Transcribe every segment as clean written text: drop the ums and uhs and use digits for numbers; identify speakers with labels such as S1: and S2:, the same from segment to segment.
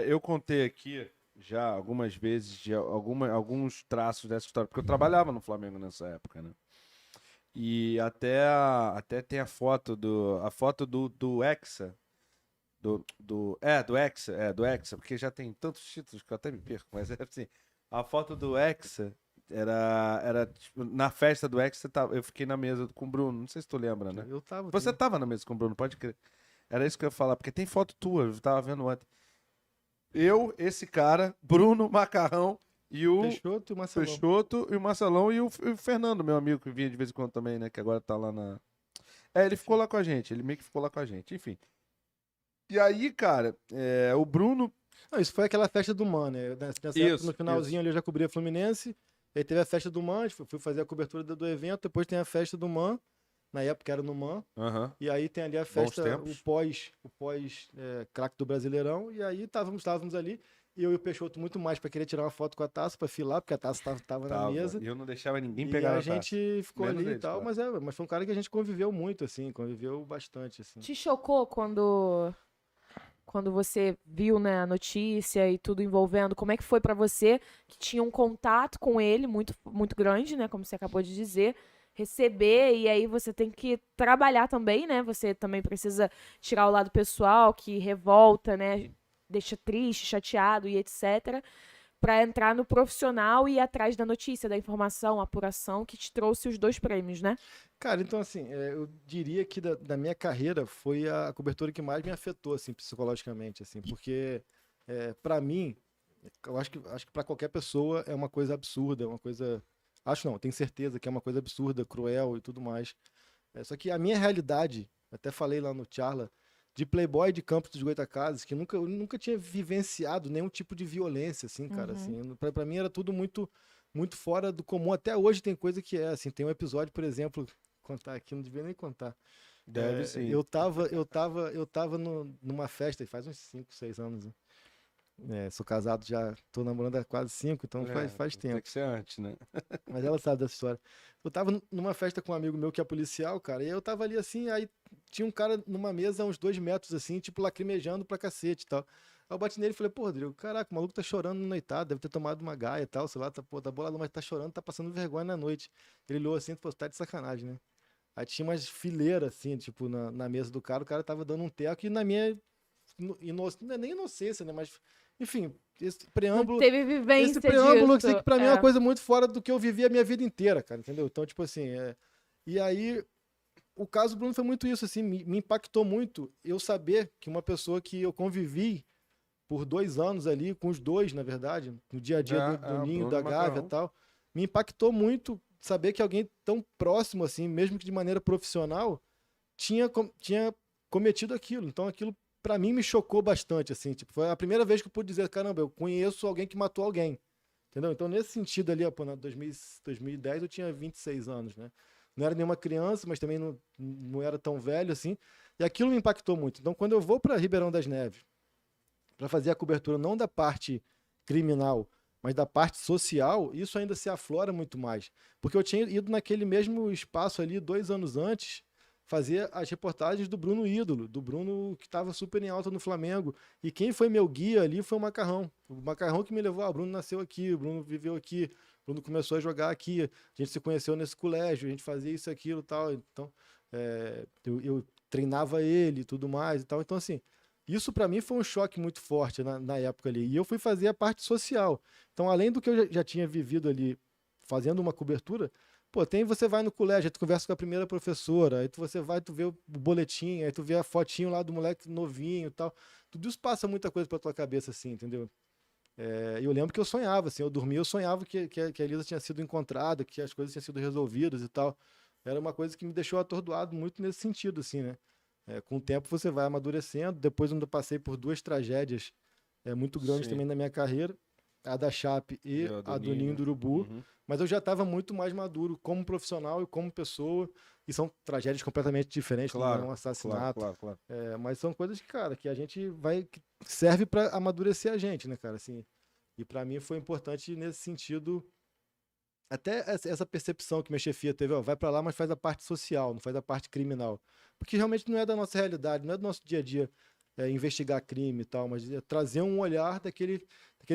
S1: Eu contei aqui já algumas vezes alguns traços dessa história, porque eu trabalhava no Flamengo nessa época, né? E até tem a foto do Hexa, do Hexa, porque já tem tantos títulos que eu até me perco, mas é assim, a foto do Hexa era tipo, na festa do Hexa, eu fiquei na mesa com o Bruno, não sei se tu lembra, né?
S2: Eu tava
S1: Você
S2: também.
S1: tava na mesa com o Bruno, pode crer. Era isso que eu ia falar, porque tem foto tua, eu tava vendo ontem. Eu, esse cara, Bruno, Macarrão e o
S2: Peixoto e Marcelão.
S1: Peixoto e o Marcelão e o Fernando, meu amigo, que vinha de vez em quando também, né? Que agora tá lá na. É, ele ficou
S2: Sim.
S1: lá com a gente, ele meio que ficou lá com a gente, enfim. E aí, cara, o Bruno.
S2: Não, isso foi aquela festa do Man, né? Nessa época, no
S1: Isso, isso.
S2: finalzinho ali, eu já cobria Fluminense. Aí teve a festa do Man, fui fazer a cobertura do evento. Depois tem a festa do Man, na época era no Man.
S1: Aham.
S2: E aí tem ali a
S1: Bons
S2: festa,
S1: tempos.
S2: o pós craque do Brasileirão. E aí estávamos ali. E eu e o Peixoto muito mais para querer tirar uma foto com a taça, para filar, porque a taça tava na
S1: Tava.
S2: mesa.
S1: E eu não deixava ninguém
S2: E
S1: pegar
S2: a
S1: na taça.
S2: gente ficou
S1: Menos
S2: ali e
S1: eles,
S2: tal,
S1: claro.
S2: mas foi um cara que a gente conviveu muito, assim, conviveu bastante, assim.
S3: Te chocou quando você viu, né, a notícia e tudo envolvendo? Como é que foi pra você que tinha um contato com ele muito muito grande, né, como você acabou de dizer, receber e aí você tem que trabalhar também, né? Você também precisa tirar o lado pessoal que revolta, né, deixa triste, chateado e etc, pra entrar no profissional e ir atrás da notícia, da informação, apuração que te trouxe os dois prêmios, né?
S2: Cara, então assim, eu diria que da minha carreira foi a cobertura que mais me afetou, assim, psicologicamente, assim, porque para mim, eu acho que para qualquer pessoa é uma coisa absurda, é uma coisa, acho não, tenho certeza que é uma coisa absurda, cruel e tudo mais. Só que a minha realidade, até falei lá no Charla, de playboy de Campos dos Goytacazes, que eu nunca tinha vivenciado nenhum tipo de violência, assim, cara,
S3: Uhum.
S2: assim, pra mim era tudo muito fora do comum. Até hoje tem coisa que assim, tem um episódio, por exemplo, contar aqui, não devia nem contar.
S1: Deve sim.
S2: Eu tava numa festa, e faz uns 5, 6 anos, né? Sou casado já, tô namorando há quase 5, então faz
S1: Tem
S2: tempo.
S1: que ser antes, né?
S2: Mas ela sabe dessa história. Eu tava numa festa com um amigo meu que é policial, cara, e eu tava ali assim, aí tinha um cara numa mesa a uns 2 metros, assim, tipo, lacrimejando pra cacete e tal. Aí eu bati nele e falei, pô, Rodrigo, caraca, o maluco tá chorando no noitado, deve ter tomado uma gaia e tal, sei lá, tá bolado, mas tá chorando, tá passando vergonha na noite. Ele olhou assim e falou, tá de sacanagem, né? Aí tinha umas fileiras, assim, tipo, na mesa do cara, o cara tava dando um teco e na minha, não é nem inocência, né, mas, enfim, esse
S3: Não
S2: preâmbulo
S3: teve
S2: esse
S3: vivência
S2: preâmbulo,
S3: disso.
S2: assim, que pra mim é uma
S3: É.
S2: coisa muito fora do que eu vivi a minha vida inteira, cara, entendeu? Então, tipo assim, e aí, o caso do Bruno foi muito isso, assim, me impactou muito eu saber que uma pessoa que eu convivi por 2 anos ali, com os dois, na verdade, no dia a dia do Ninho,
S1: Bruno
S2: da
S1: e
S2: Gávea e
S1: Macarrão.
S2: tal, me impactou muito saber que alguém tão próximo, assim, mesmo que de maneira profissional, tinha cometido aquilo. Então, aquilo, pra mim, me chocou bastante, assim, tipo, foi a primeira vez que eu pude dizer, caramba, eu conheço alguém que matou alguém. Entendeu? Então, nesse sentido ali, ó, pô, 2010 eu tinha 26 anos, né? Não era nenhuma criança, mas também não era tão velho assim. E aquilo me impactou muito. Então, quando eu vou para Ribeirão das Neves para fazer a cobertura não da parte criminal, mas da parte social, isso ainda se aflora muito mais. Porque eu tinha ido naquele mesmo espaço ali 2 anos antes fazer as reportagens do Bruno Ídolo, do Bruno que estava super em alta no Flamengo. E quem foi meu guia ali foi o Macarrão. O Macarrão que me levou, o Bruno nasceu aqui, o Bruno viveu aqui, o Bruno começou a jogar aqui, a gente se conheceu nesse colégio, a gente fazia isso, aquilo e tal. Então, eu treinava ele e tudo mais e tal. Então, assim, isso para mim foi um choque muito forte na época ali. E eu fui fazer a parte social. Então, além do que eu já tinha vivido ali fazendo uma cobertura, pô, você vai no colégio, aí tu conversa com a primeira professora, aí você vai, tu vê o boletim, aí tu vê a fotinho lá do moleque novinho e tal. Tudo isso passa muita coisa pra tua cabeça, assim, entendeu? E eu lembro que eu sonhava, assim, eu dormia, eu sonhava que a Elisa tinha sido encontrada, que as coisas tinham sido resolvidas e tal. Era uma coisa que me deixou atordoado muito nesse sentido, assim, né? Com o tempo você vai amadurecendo. Depois, eu ainda passei por duas tragédias muito grandes
S1: Sim.
S2: também na minha carreira, a da Chape
S1: E
S2: e
S1: o do
S2: a do
S1: Ninho,
S2: Ninho
S1: né?
S2: do Urubu.
S1: Uhum.
S2: Mas eu já estava muito mais maduro como profissional e como pessoa. E são tragédias completamente diferentes, não é
S1: Claro,
S2: um
S1: claro,
S2: assassinato.
S1: claro, claro.
S2: Mas são coisas que, cara, que a gente vai. Que serve para amadurecer a gente, né, cara? Assim, e para mim foi importante nesse sentido. Até essa percepção que minha chefia teve, ó, vai para lá, mas faz a parte social, não faz a parte criminal. Porque realmente não é da nossa realidade, não é do nosso dia a dia. investigar crime e tal, mas trazer um olhar daquele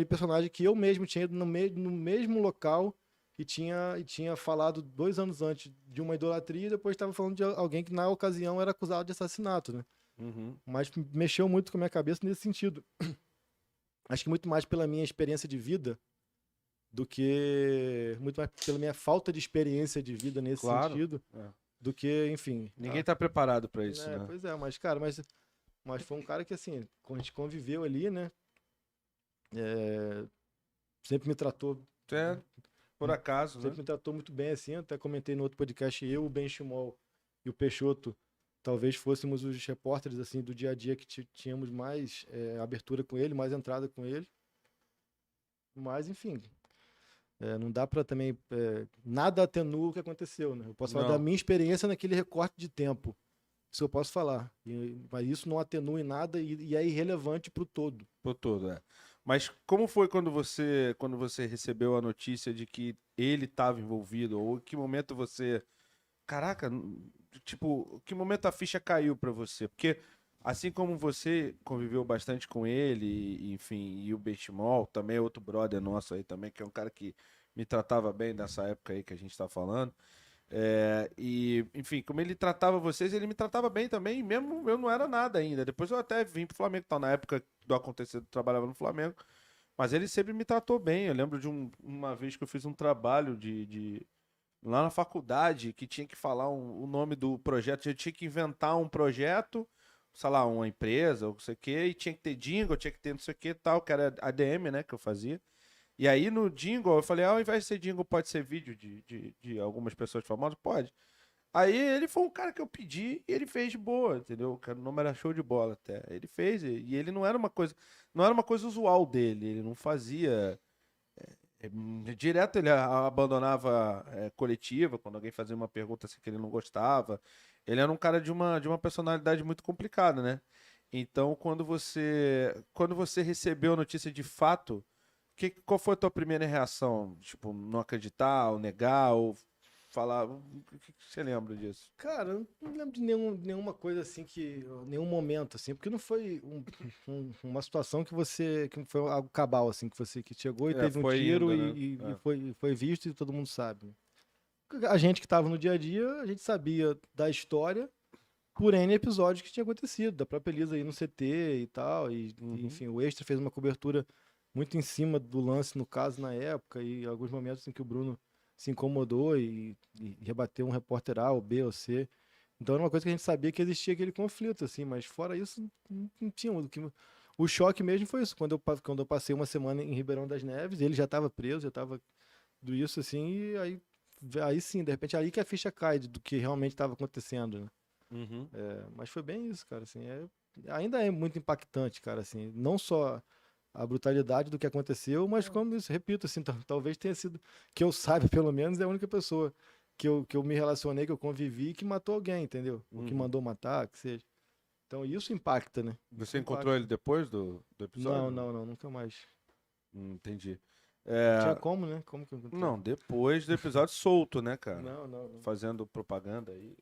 S2: personagem que eu mesmo tinha ido no mesmo local e tinha falado 2 anos antes de uma idolatria e depois estava falando de alguém que na ocasião era acusado de assassinato, né?
S1: Uhum.
S2: Mas mexeu muito com a minha cabeça nesse sentido. Acho que muito mais pela minha experiência de vida do que muito mais pela minha falta de experiência de vida nesse
S1: Claro,
S2: sentido
S1: é.
S2: do que, enfim.
S1: Ninguém tá preparado pra isso, né?
S2: Pois é, mas, cara, mas foi um cara que, assim, a gente conviveu ali, né? Sempre me tratou.
S1: Por acaso, né?
S2: Sempre me tratou muito bem, assim. Até comentei no outro podcast, eu, o Ben Chimol e o Peixoto, talvez fôssemos os repórteres, assim, do dia a dia que tínhamos mais abertura com ele, mais entrada com ele. Mas, enfim, não dá pra também... nada atenua o que aconteceu, né? Eu posso falar da minha experiência naquele recorte de tempo. Isso eu posso falar. Mas isso não atenua em nada e é irrelevante pro todo.
S1: Pro todo, é. Mas como foi quando você recebeu a notícia de que ele estava envolvido? Ou em que momento você... Caraca, tipo, que momento a ficha caiu pra você? Porque assim como você conviveu bastante com ele, e, enfim, e o Benchimol, também é outro brother nosso aí também, que é um cara que me tratava bem nessa época aí que a gente tá falando. E, enfim, como ele tratava vocês, ele me tratava bem também, mesmo eu não era nada ainda. Depois eu até vim pro Flamengo, tal, na época do acontecido, eu trabalhava no Flamengo, mas ele sempre me tratou bem. Eu lembro de uma vez que eu fiz um trabalho lá na faculdade, que tinha que falar o nome do projeto, eu tinha que inventar um projeto, sei lá, uma empresa, ou não sei o quê, e tinha que ter jingle, tinha que ter não sei o que tal, que era ADM, né, que eu fazia. E aí no jingle eu falei, ao invés de ser jingle, pode ser vídeo de algumas pessoas famosas? Pode. Aí ele foi um cara que eu pedi e ele fez de boa, entendeu? O nome era show de bola até. Ele fez, e ele não era uma coisa usual dele, ele não fazia... direto ele abandonava coletiva, quando alguém fazia uma pergunta assim que ele não gostava. Ele era um cara de uma personalidade muito complicada, né? Então, quando você recebeu a notícia de fato, qual foi a tua primeira reação? Tipo, não acreditar, ou negar, ou falar... O que você lembra disso?
S2: Cara, eu não lembro de nenhuma coisa assim, nenhum momento, assim, porque não foi uma situação que foi algo cabal, assim, que chegou e teve um tiro
S1: indo, né?
S2: e foi visto e todo mundo sabe. A gente que estava no dia a dia, a gente sabia da história por N episódios que tinha acontecido, da própria Elisa aí no CT e tal, e enfim, o Extra fez uma cobertura muito em cima do lance, no caso, na época, e alguns momentos em que o Bruno se incomodou e rebateu um repórter A, ou B, ou C. Então era uma coisa que a gente sabia que existia aquele conflito, assim, mas fora isso, não tinha. O choque mesmo foi isso, quando eu passei uma semana em Ribeirão das Neves, ele já estava preso, já estava tudo isso, assim, e aí sim, de repente, aí que a ficha cai do que realmente estava acontecendo, né? Mas foi bem isso, cara, assim, ainda é muito impactante, cara, assim, não só a brutalidade do que aconteceu, mas como isso, repito, assim, talvez tenha sido, que eu saiba, pelo menos, é a única pessoa que eu me relacionei, que eu convivi, que matou alguém, entendeu? Ou que mandou matar, que seja. Então isso impacta, né?
S1: Você encontrou ele depois do episódio?
S2: Não, nunca mais.
S1: Entendi.
S2: Tinha como, né? Como que eu encontrei?
S1: Não, depois do episódio solto, né, cara?
S2: Não.
S1: Fazendo propaganda aí,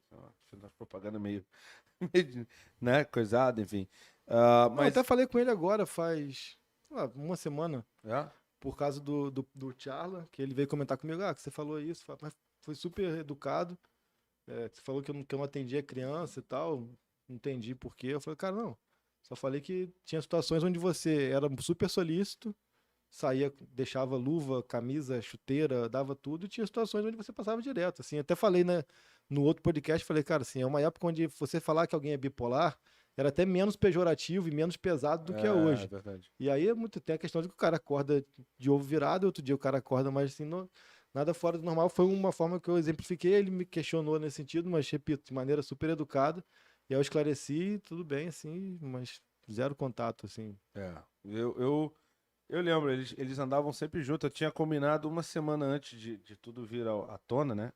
S1: fazendo uma propaganda meio né, coisada, enfim.
S2: Mas eu até falei com ele agora, faz uma semana, por causa do Charla, que ele veio comentar comigo, que você falou isso, mas foi super educado, você falou que eu não atendia criança e tal, não entendi por quê. Eu falei, cara, não, só falei que tinha situações onde você era super solícito, saía, deixava luva, camisa, chuteira, dava tudo, e tinha situações onde você passava direto, assim, até falei, né, no outro podcast, falei, cara, assim, é uma época onde você falar que alguém é bipolar, era até menos pejorativo e menos pesado do que é hoje.
S1: Verdade.
S2: E aí tem a questão de que o cara acorda de ovo virado, outro dia o cara acorda mais assim, nada fora do normal. Foi uma forma que eu exemplifiquei, ele me questionou nesse sentido, mas repito, de maneira super educada. E eu esclareci, tudo bem, assim, mas zero contato, assim.
S1: Eu lembro, eles andavam sempre juntos. Eu tinha combinado uma semana antes de tudo vir à tona, né?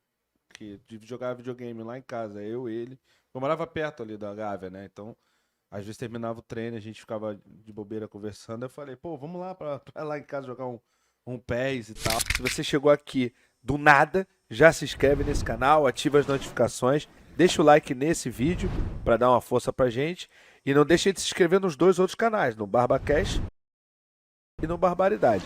S1: De jogar videogame lá em casa, ele. Eu morava perto ali da Gávea, né? Então, às vezes terminava o treino, a gente ficava de bobeira conversando. Eu falei, pô, vamos lá pra lá em casa jogar um PES e tal. Se você chegou aqui do nada, já se inscreve nesse canal, ativa as notificações, deixa o like nesse vídeo pra dar uma força pra gente. E não deixe de se inscrever nos 2 outros canais, no BarbaCast e no Barbaridade.